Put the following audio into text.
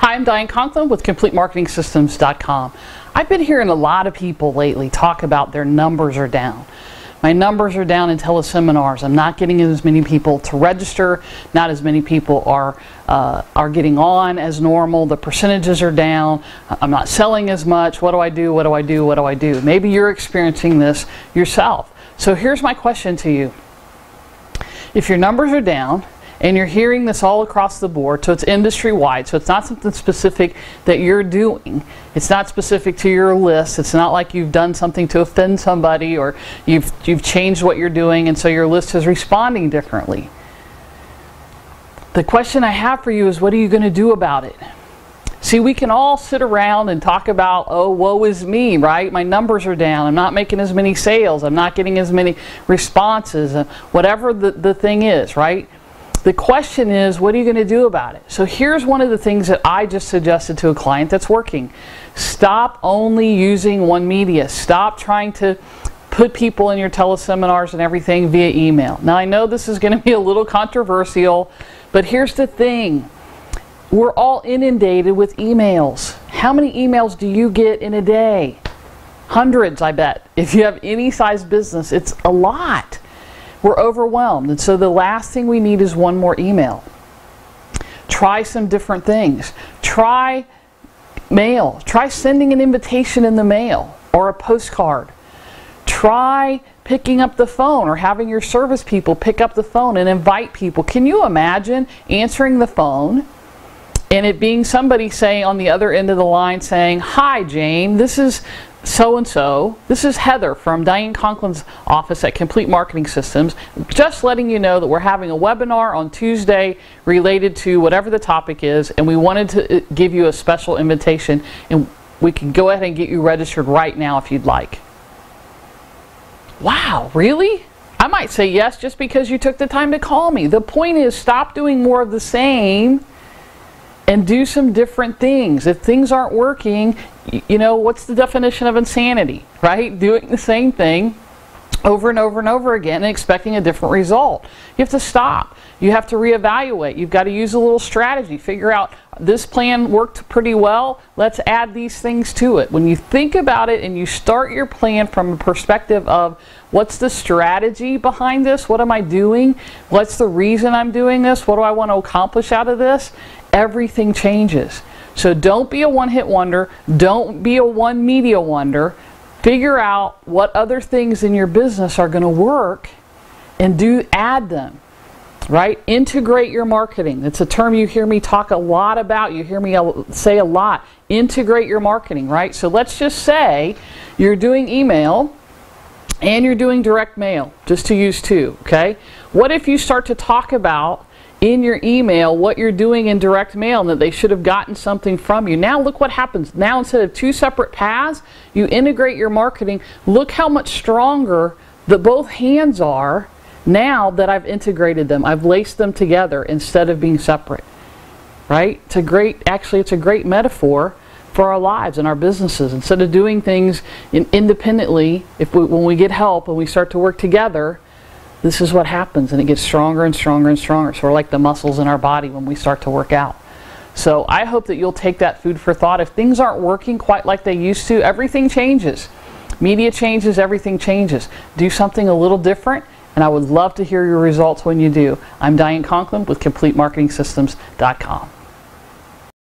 Hi, I'm Diane Conklin with CompleteMarketingSystems.com. I've been hearing a lot of people lately talk about their numbers are down. My numbers are down in teleseminars. I'm not getting as many people to register. Not as many people are getting on as normal. The percentages are down. I'm not selling as much. What do I do? What do I do? What do I do? Maybe you're experiencing this yourself. So here's my question to you. If your numbers are down, and you're hearing this all across the board, so it's industry-wide, so it's not something specific that you're doing. It's not specific to your list. It's not like you've done something to offend somebody or you've changed what you're doing and so your list is responding differently. The question I have for you is, what are you going to do about it? See, we can all sit around and talk about, oh, woe is me, right? My numbers are down. I'm not making as many sales. I'm not getting as many responses, whatever the thing is, right? The question is, what are you going to do about it? So here's one of the things that I just suggested to a client that's working. Stop only using one media. Stop trying to put people in your teleseminars and everything via email. Now I know this is going to be a little controversial, but here's the thing. We're all inundated with emails. How many emails do you get in a day? Hundreds, I bet. If you have any size business, it's a lot. We're overwhelmed, and so the last thing we need is one more email. Try some different things. Try mail. Try sending an invitation in the mail or a postcard. Try picking up the phone or having your service people pick up the phone and invite people. Can you imagine answering the phone and it being somebody saying on the other end of the line saying, "Hi Jane, this is so-and-so. This is Heather from Diane Conklin's office at Complete Marketing Systems. Just letting you know that we're having a webinar on Tuesday related to whatever the topic is, and we wanted to give you a special invitation, and we can go ahead and get you registered right now if you'd like." Wow, really? I might say yes just because you took the time to call me. The point is, stop doing more of the same and do some different things. If things aren't working, you know, what's the definition of insanity, right? Doing the same thing over and over and over again and expecting a different result. You have to stop. You have to reevaluate. You've got to use a little strategy. Figure out, this plan worked pretty well. Let's add these things to it. When you think about it and you start your plan from a perspective of, what's the strategy behind this? What am I doing? What's the reason I'm doing this? What do I want to accomplish out of this? Everything changes. So don't be a one-hit wonder. Don't be a one media wonder. Figure out what other things in your business are going to work and add them. Right? Integrate your marketing. That's a term you hear me talk a lot about. You hear me say a lot. Integrate your marketing, right? So let's just say you're doing email and you're doing direct mail, just to use two, okay? What if you start to talk about in your email what you're doing in direct mail and that they should have gotten something from you? Now look what happens. Now instead of two separate paths, you integrate your marketing. Look how much stronger both hands are now that I've integrated them. I've laced them together instead of being separate. Right? It's a great metaphor for our lives and our businesses. Instead of doing things independently, when we get help and we start to work together, this is what happens, and it gets stronger and stronger and stronger. So we're like the muscles in our body when we start to work out. So I hope that you'll take that food for thought. If things aren't working quite like they used to, everything changes. Media changes, everything changes. Do something a little different, and I would love to hear your results when you do. I'm Diane Conklin with CompleteMarketingSystems.com.